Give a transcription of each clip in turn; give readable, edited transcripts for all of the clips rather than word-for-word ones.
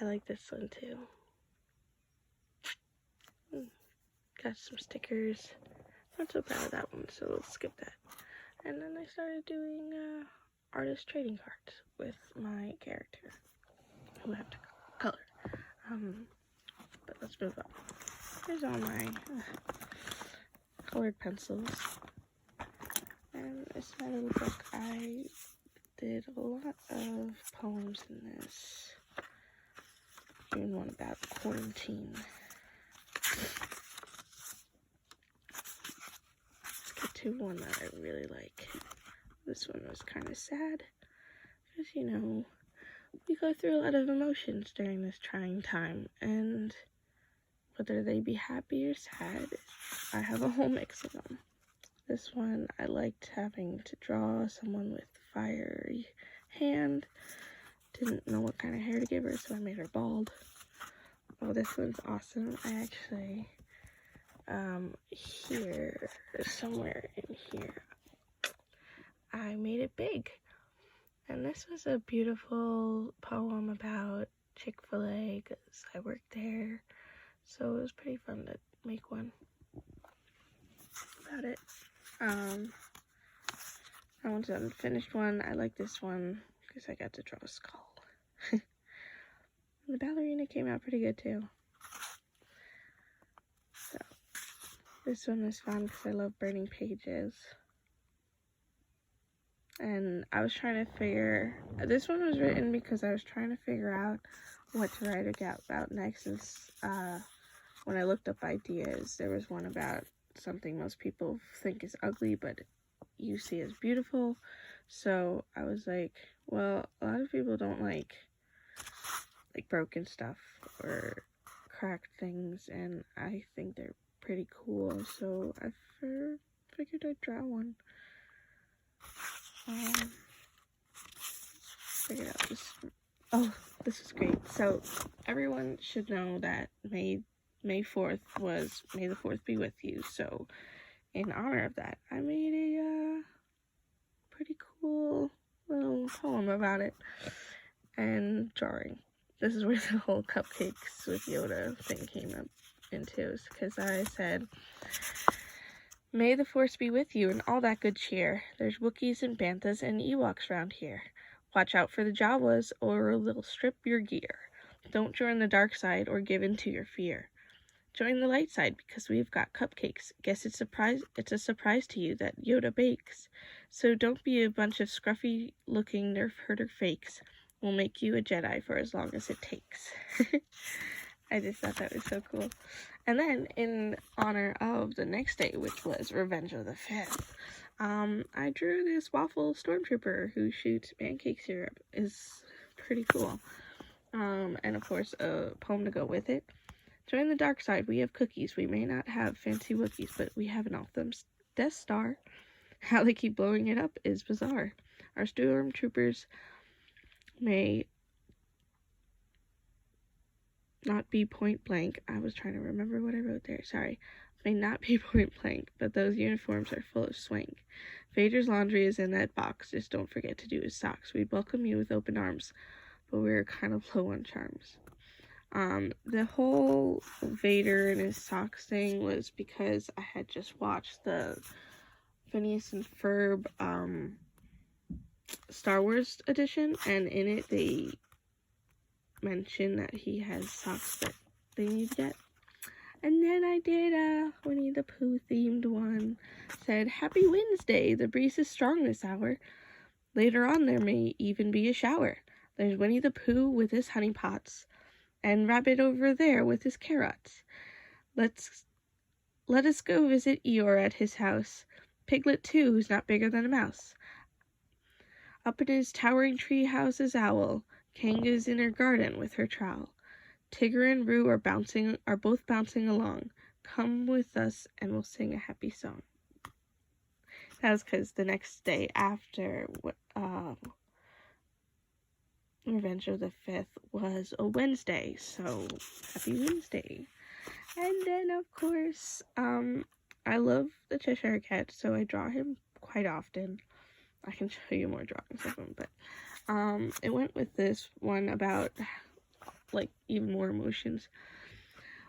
I like this one too. Got some stickers. Not so proud of that one, so we'll skip that. And then I started doing artist trading cards with my character, who I have to color. But let's move on. Here's all my colored pencils. And this is my little book. I did a lot of poems in this. Even one about quarantine. Let's get to one that I really like. This one was kind of sad. Because, you know, we go through a lot of emotions during this trying time. And whether they be happy or sad, I have a whole mix of them. This one, I liked having to draw someone with fiery hand. Didn't know what kind of hair to give her, so I made her bald. Oh, this one's awesome. I actually, here, somewhere in here, I made it big. And this was a beautiful poem about Chick-fil-A, because I worked there. So it was pretty fun to make one about it. That one's an unfinished one. I like this one because I got to draw a skull. The ballerina came out pretty good too. So this one is fun because I love burning pages. And I was trying to figure, this one was written because I was trying to figure out what to write about next. Since when I looked up ideas, there was one about something most people think is ugly, but you see as beautiful. So I was like, well, a lot of people don't like broken stuff or cracked things, and I think they're pretty cool. So I figured I'd draw one. Figured out this. Oh, this is great. So everyone should know that May 4th was May the 4th be with you. So in honor of that, I made a pretty cool little poem about it and drawing. This is where the whole cupcakes with Yoda thing came up into, because I said, "May the Force be with you and all that good cheer. There's Wookiees and Banthas and Ewoks round here. Watch out for the Jawas or they'll strip your gear. Don't join the dark side or give in to your fear. Join the light side because we've got cupcakes. Guess it's a surprise to you that Yoda bakes. So don't be a bunch of scruffy-looking nerf herder fakes. We'll make you a Jedi for as long as it takes." I just thought that was so cool. And then, in honor of the next day, which was Revenge of the 5th, I drew this waffle stormtrooper who shoots pancake syrup. Is pretty cool. And of course, a poem to go with it. Join the dark side. We have cookies. We may not have fancy Wookiees, but we have an awesome Death Star. How they keep blowing it up is bizarre. Our stormtroopers may not be point blank. I was trying to remember what I wrote there. Sorry. May not be point blank, but those uniforms are full of swank. Vader's laundry is in that box. Just don't forget to do his socks. We'd welcome you with open arms, but we're kind of low on charms. The whole Vader and his socks thing was because I had just watched the Phineas and Ferb Star Wars edition, and in it they mention that he has socks that they need to get. And then I did a Winnie the Pooh themed one. Said, "Happy Wednesday, the breeze is strong this hour. Later on there may even be a shower. There's Winnie the Pooh with his honey pots, and Rabbit over there with his carrots. Let us go visit Eeyore at his house. Piglet too, who's not bigger than a mouse. Up in his towering tree house is Owl. Kanga's in her garden with her trowel. Tigger and Roo are both bouncing along. Come with us and we'll sing a happy song." That was because the next day after Revenge of the 5th was a Wednesday, so happy Wednesday. And then, of course, I love the Cheshire Cat, so I draw him quite often. I can show you more drawings of him, but it went with this one about like even more emotions.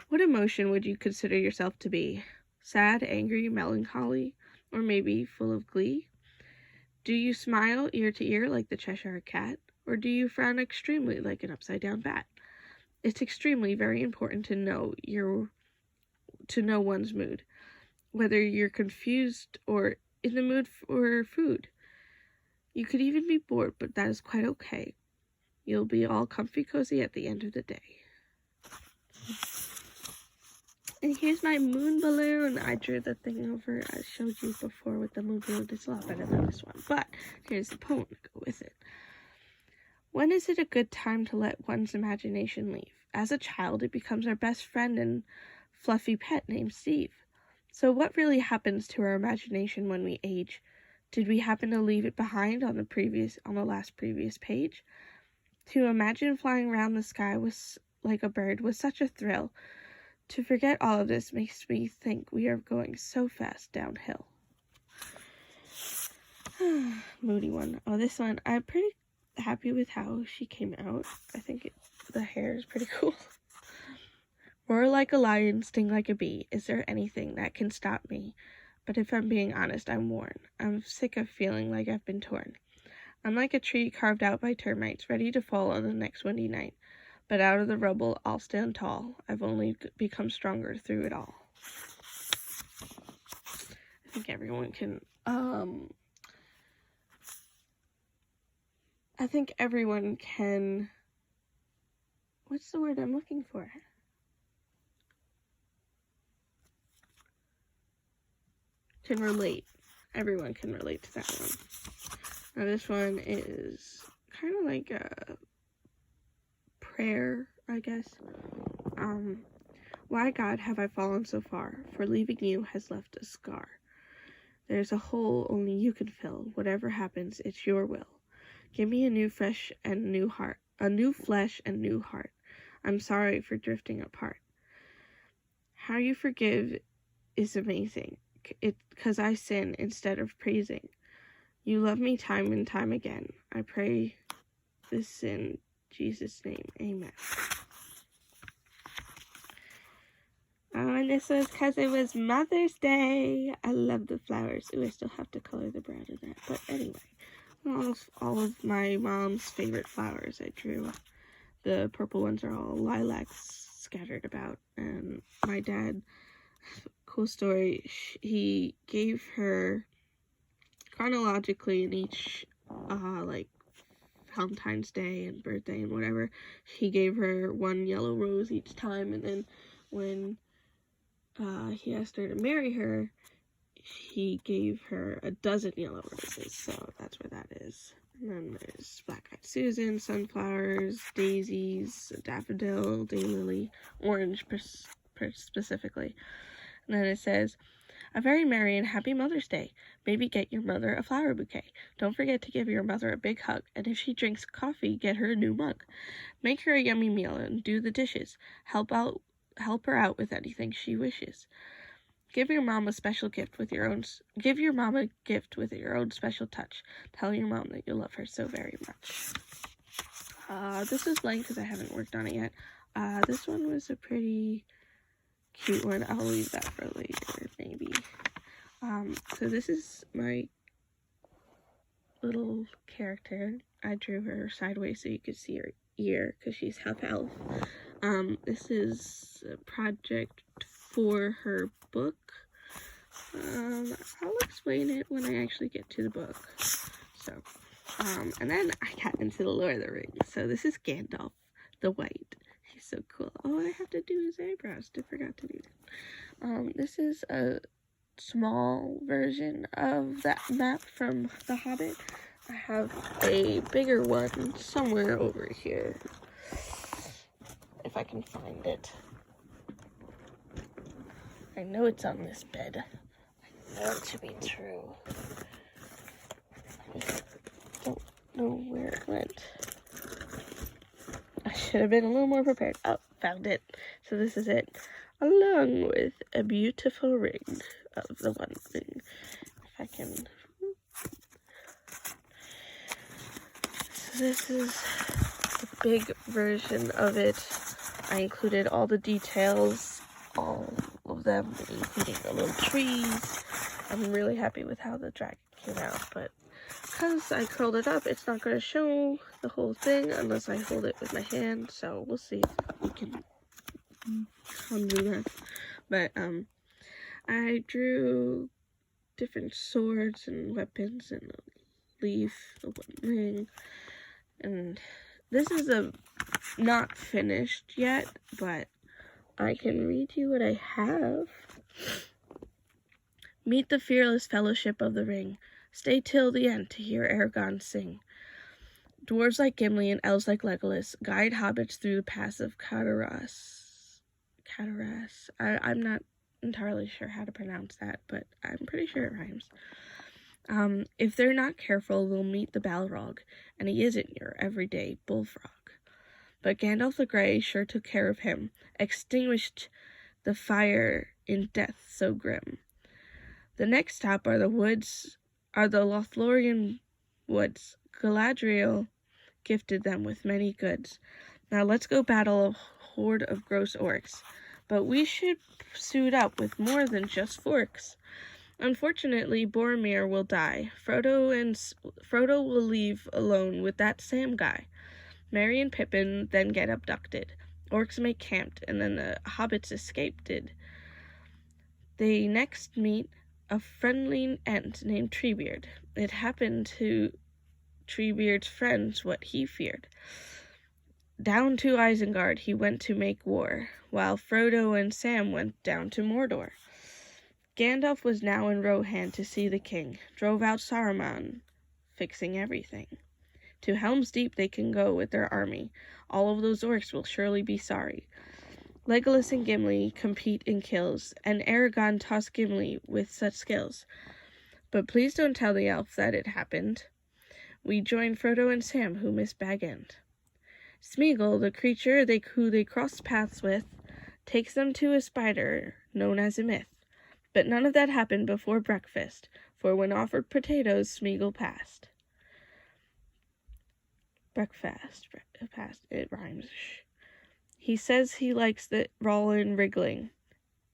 What emotion would you consider yourself to be? Sad, angry, melancholy, or maybe full of glee? Do you smile ear to ear like the Cheshire Cat, or do you frown extremely like an upside-down bat? It's extremely very important to know one's mood, whether you're confused or in the mood for food. You could even be bored, but that is quite okay. You'll be all comfy cozy at the end of the day. And here's my moon balloon. I drew the thing over I showed you before with the moon balloon. It's a lot better than this one, but here's the poem to go with it. When is it a good time to let one's imagination leave? As a child, it becomes our best friend and fluffy pet named Steve. So what really happens to our imagination when we age? Did we happen to leave it behind on the last previous page? To imagine flying around the sky like a bird was such a thrill. To forget all of this makes me think we are going so fast downhill. Moody one. Oh, this one, I'm pretty happy with how she came out. I think the hair is pretty cool. Roar like a lion, sting like a bee. Is there anything that can stop me? But if I'm being honest, I'm worn. I'm sick of feeling like I've been torn. I'm like a tree carved out by termites, ready to fall on the next windy night. But out of the rubble, I'll stand tall. I've only become stronger through it all. I think everyone can, what's the word I'm looking for? Can relate. Everyone can relate to that one. Now this one is kind of like a prayer, I guess. Why, God, have I fallen so far? For leaving you has left a scar. There's a hole only you can fill. Whatever happens, it's your will. Give me a new flesh and new heart. I'm sorry for drifting apart. How you forgive is amazing. It's 'cause I sin instead of praising. You love me time and time again. I pray this in Jesus' name. Amen. Oh, and this was because it was Mother's Day. I love the flowers. Ooh, I still have to color the brown in that. But anyway, all of my mom's favorite flowers I drew. The purple ones are all lilacs scattered about. And my dad, cool story, he gave her chronologically in each, like, Valentine's Day and birthday and whatever, he gave her one yellow rose each time, and then when he asked her to marry her, he gave her a dozen yellow roses, so that's where that is. And then there's black-eyed Susan, sunflowers, daisies, daffodil, daylily, orange specifically. And then it says, a very merry and happy Mother's Day. Maybe get your mother a flower bouquet. Don't forget to give your mother a big hug, and if she drinks coffee, get her a new mug. Make her a yummy meal and do the dishes. Help her out with anything she wishes. Give your mom a gift with your own special touch. Tell your mom that you love her so very much. This is blank because I haven't worked on it yet. This one was a pretty cute one. I'll leave that for later, maybe. So this is my little character. I drew her sideways so you could see her ear because she's half elf. This is a project for her book. I'll explain it when I actually get to the book. So, and then I got into the Lord of the Rings. So this is Gandalf the White. He's so cool. Oh, I have to do his eyebrows. I forgot to do that. This is a small version of that map from The Hobbit. I have a bigger one somewhere over here, if I can find it. I know it's on this bed. I know it to be true. I don't know where it went. I should have been a little more prepared. Oh, found it. So this is it. Along with a beautiful ring of the One Ring. If I can. So this is the big version of it. I included all the details, all of them, including the little trees. I'm really happy with how the dragon came out, but because I curled it up, it's not going to show the whole thing unless I hold it with my hand, so we'll see if we can undo that. But I drew different swords and weapons and a leaf, a wooden ring, and this is not finished yet, but I can read you what I have. Meet the fearless fellowship of the ring. Stay till the end to hear Aragorn sing. Dwarves like Gimli and elves like Legolas guide hobbits through the paths of Cataras. I'm not entirely sure how to pronounce that, but I'm pretty sure it rhymes. If they're not careful, they'll meet the Balrog, and he isn't your everyday bullfrog. But Gandalf the Grey sure took care of him, extinguished the fire in death so grim. The next stop are the Lothlorien woods. Galadriel gifted them with many goods. Now let's go battle a horde of gross orcs. But we should suit up with more than just forks. Unfortunately, Boromir will die. Frodo will leave alone with that Sam guy. Merry and Pippin then get abducted. Orcs make camped, and then the hobbits escaped. They next meet a friendly Ent named Treebeard. It happened to Treebeard's friends what he feared. Down to Isengard he went to make war, while Frodo and Sam went down to Mordor. Gandalf was now in Rohan to see the king, drove out Saruman, fixing everything. To Helm's Deep they can go with their army. All of those orcs will surely be sorry. Legolas and Gimli compete in kills, and Aragorn tossed Gimli with such skills. But please don't tell the elf that it happened. We join Frodo and Sam, who miss Bag End. Smeagol, the creature who they cross paths with, takes them to a spider known as a myth. But none of that happened before breakfast, for when offered potatoes, Smeagol passed. Breakfast, it rhymes. He says he likes the Rollin wriggling.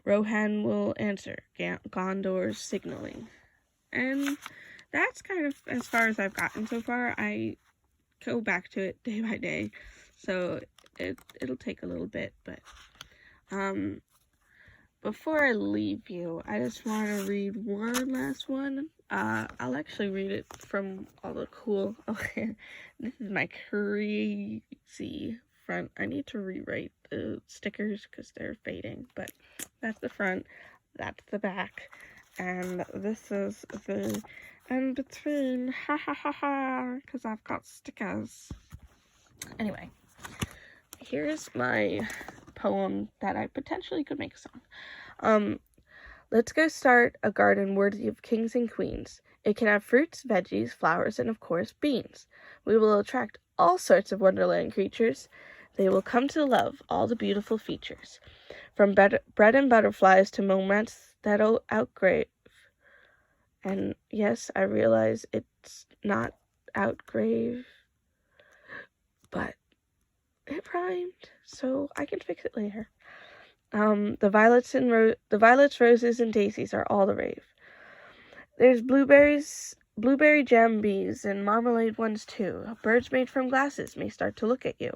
Rohan will answer, Gondor's signaling. And that's kind of as far as I've gotten so far. I go back to it day by day, so it'll take a little bit, but before I leave you, I just want to read one last one. I'll actually read it from all the cool. Okay, this is my crazy front. I need to rewrite the stickers because they're fading, but that's the front, that's the back, and this is the in between. Ha ha ha ha, because I've got stickers. Anyway, here's my poem that I potentially could make a song. Let's go start a garden worthy of kings and queens. It can have fruits, veggies, flowers, and of course, beans. We will attract all sorts of wonderland creatures. They will come to love all the beautiful features. From bread and butterflies to moments that'll outgrave. And yes, I realize it's not outgrave, but it rhymed, so I can fix it later. The violets, roses, and daisies are all the rave. There's blueberry jam bees, and marmalade ones too. Birds made from glasses may start to look at you.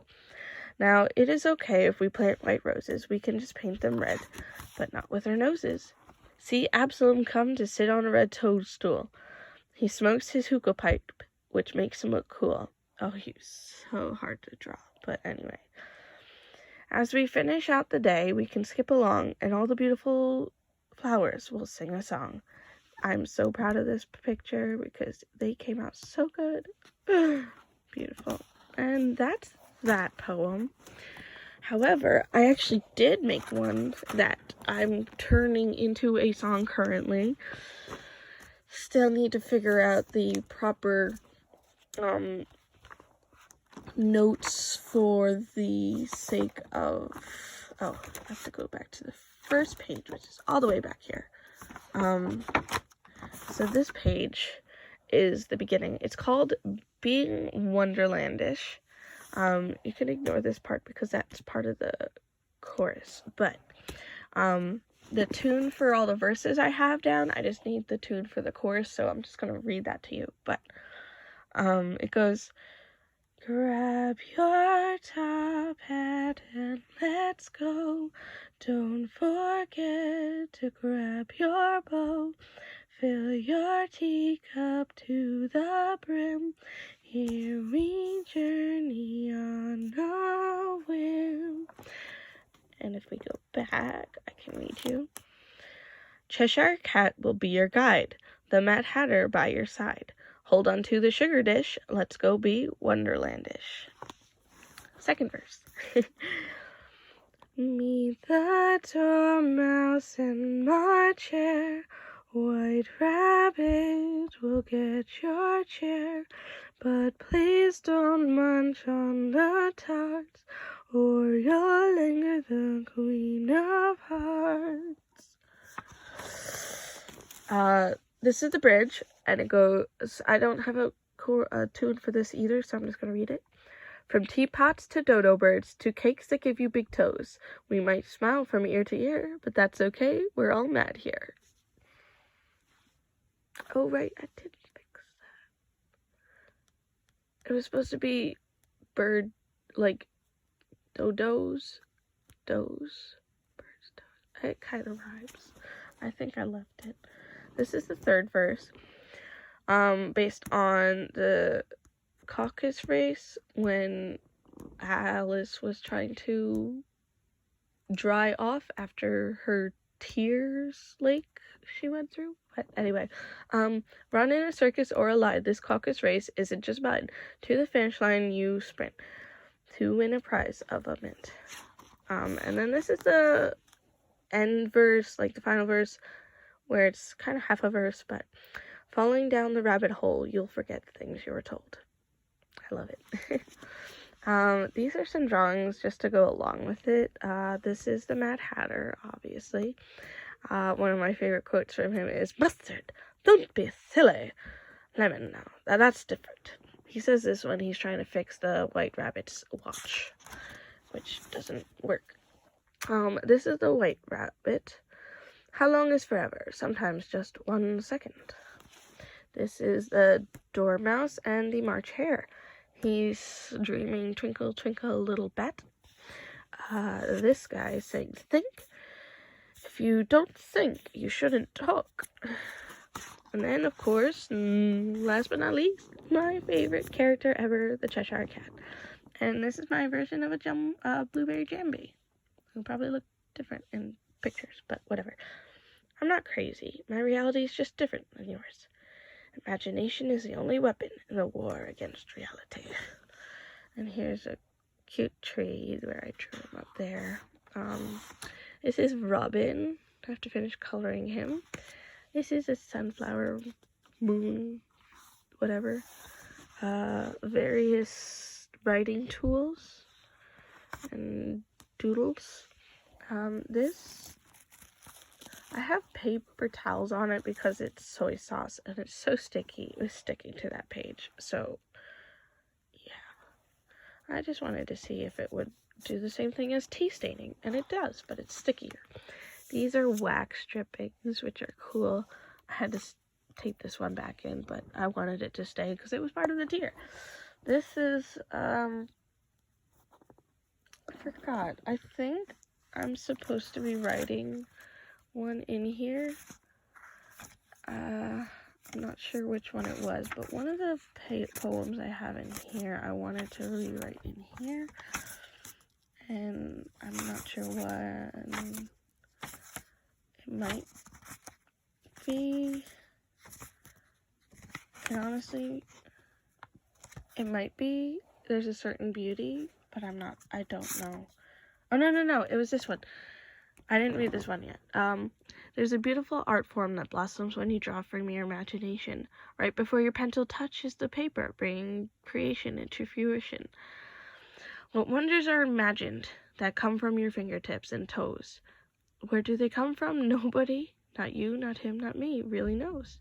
Now, it is okay if we plant white roses. We can just paint them red, but not with our noses. See Absalom come to sit on a red toadstool. He smokes his hookah pipe, which makes him look cool. Oh, he's so hard to draw, but anyway. As we finish out the day, we can skip along, and all the beautiful flowers will sing a song. I'm so proud of this picture because they came out so good. Beautiful. And that's that poem. However, I actually did make one that I'm turning into a song currently. Still need to figure out the proper notes for the sake of... Oh, I have to go back to the first page, which is all the way back here. So this page is the beginning. It's called Being Wonderlandish. You can ignore this part because that's part of the chorus, but the tune for all the verses I have down, I just need the tune for the chorus, so I'm just going to read that to you. But it goes, grab your top hat and let's go. Don't forget to grab your bow. Fill your teacup to the brim. Here we journey on a whim. And if we go back, I can read you. Cheshire Cat will be your guide, the Mad Hatter by your side. Hold on to the sugar dish, let's go be wonderlandish. Second verse. Meet the dormouse in my chair. White Rabbit will get your chair. But please don't munch on the tarts, or you'll linger the Queen of Hearts. This is the bridge, and it goes, I don't have a tune for this either, so I'm just going to read it. From teapots to dodo birds to cakes that give you big toes, we might smile from ear to ear, but that's okay, we're all mad here. Oh, right, I did fix that. It was supposed to be bird, like, dodos, birds, toes. It kind of rhymes. I think I left it. This is the third verse, based on the caucus race when Alice was trying to dry off after her tears lake she went through. But anyway, run in a circus or a line, this caucus race isn't just mine. To the finish line you sprint to win a prize of a mint. And then this is the end verse, like the final verse, where it's kind of half a verse, but falling down the rabbit hole, you'll forget the things you were told. I love it. These are some drawings just to go along with it. This is the Mad Hatter, obviously. One of my favorite quotes from him is, "Mustard, don't be silly. Lemon, now, that's different." He says this when he's trying to fix the White Rabbit's watch, which doesn't work. This is the White Rabbit. How long is forever? Sometimes just 1 second. This is the Dormouse and the March Hare. He's dreaming twinkle, twinkle, little bat. This guy saying think. If you don't think, you shouldn't talk. And then, of course, last but not least, my favorite character ever, the Cheshire Cat. And this is my version of a blueberry jambi. It'll probably look different in pictures, but whatever. I'm not crazy. My reality is just different than yours. Imagination is the only weapon in the war against reality. And here's a cute tree where I drew him up there. This is Robin. I have to finish coloring him. This is a sunflower, moon, whatever. Various writing tools and doodles. This, I have paper towels on it because it's soy sauce and it's so sticky. It was sticking to that page. So, yeah. I just wanted to see if it would do the same thing as tea staining. And it does, but it's stickier. These are wax strippings, which are cool. I had to tape this one back in, but I wanted it to stay because it was part of the tier. This is, I forgot. I think I'm supposed to be writing one in here. I'm not sure which one it was, but one of the poems I have in here, I wanted to rewrite in here. And I'm not sure what it might be. And honestly, it might be There's a Certain Beauty, but I don't know. Oh, no, it was this one. I didn't read this one yet. There's a beautiful art form that blossoms when you draw from your imagination. Right before your pencil touches the paper, bringing creation into fruition. What wonders are imagined that come from your fingertips and toes? Where do they come from? Nobody, not you, not him, not me, really knows.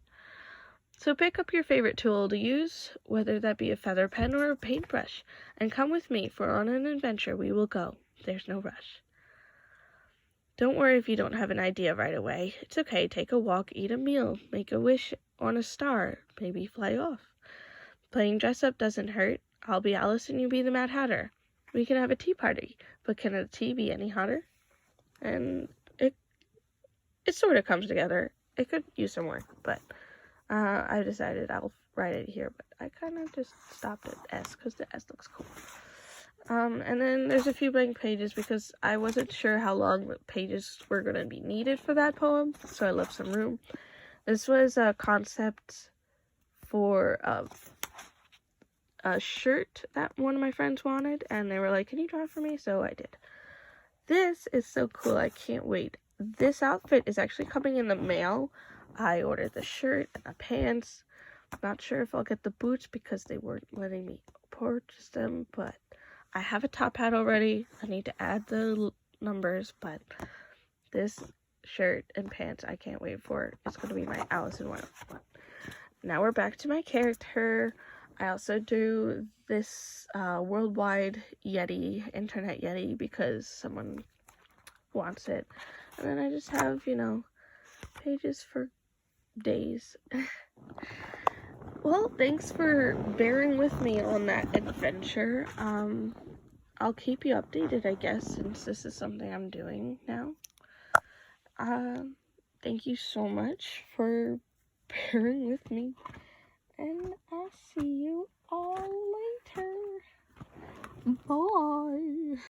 So pick up your favorite tool to use, whether that be a feather pen or a paintbrush, and come with me, for on an adventure we will go. There's no rush. Don't worry if you don't have an idea right away. It's okay, take a walk, eat a meal, make a wish on a star, maybe fly off. Playing dress up doesn't hurt. I'll be Alice and you be the Mad Hatter. We can have a tea party, but can a tea be any hotter? And it sort of comes together. It could use some work, but I decided I'll write it here, but I kind of just stopped at S because the S looks cool. And then there's a few blank pages because I wasn't sure how long the pages were going to be needed for that poem, so I left some room. This was a concept for a shirt that one of my friends wanted, and they were like, can you draw it for me? So I did. This is so cool. I can't wait. This outfit is actually coming in the mail. I ordered the shirt and the pants. I'm not sure if I'll get the boots because they weren't letting me purchase them, but I have a top hat already. I need to add the numbers, but this shirt and pants I can't wait for. It's going to be my Alice in Wonderland one. Now we're back to my character. I also do this worldwide Yeti, internet Yeti, because someone wants it. And then I just have, pages for days. Well, thanks for bearing with me on that adventure. I'll keep you updated, I guess, since this is something I'm doing now. Thank you so much for bearing with me. And I'll see you all later. Bye.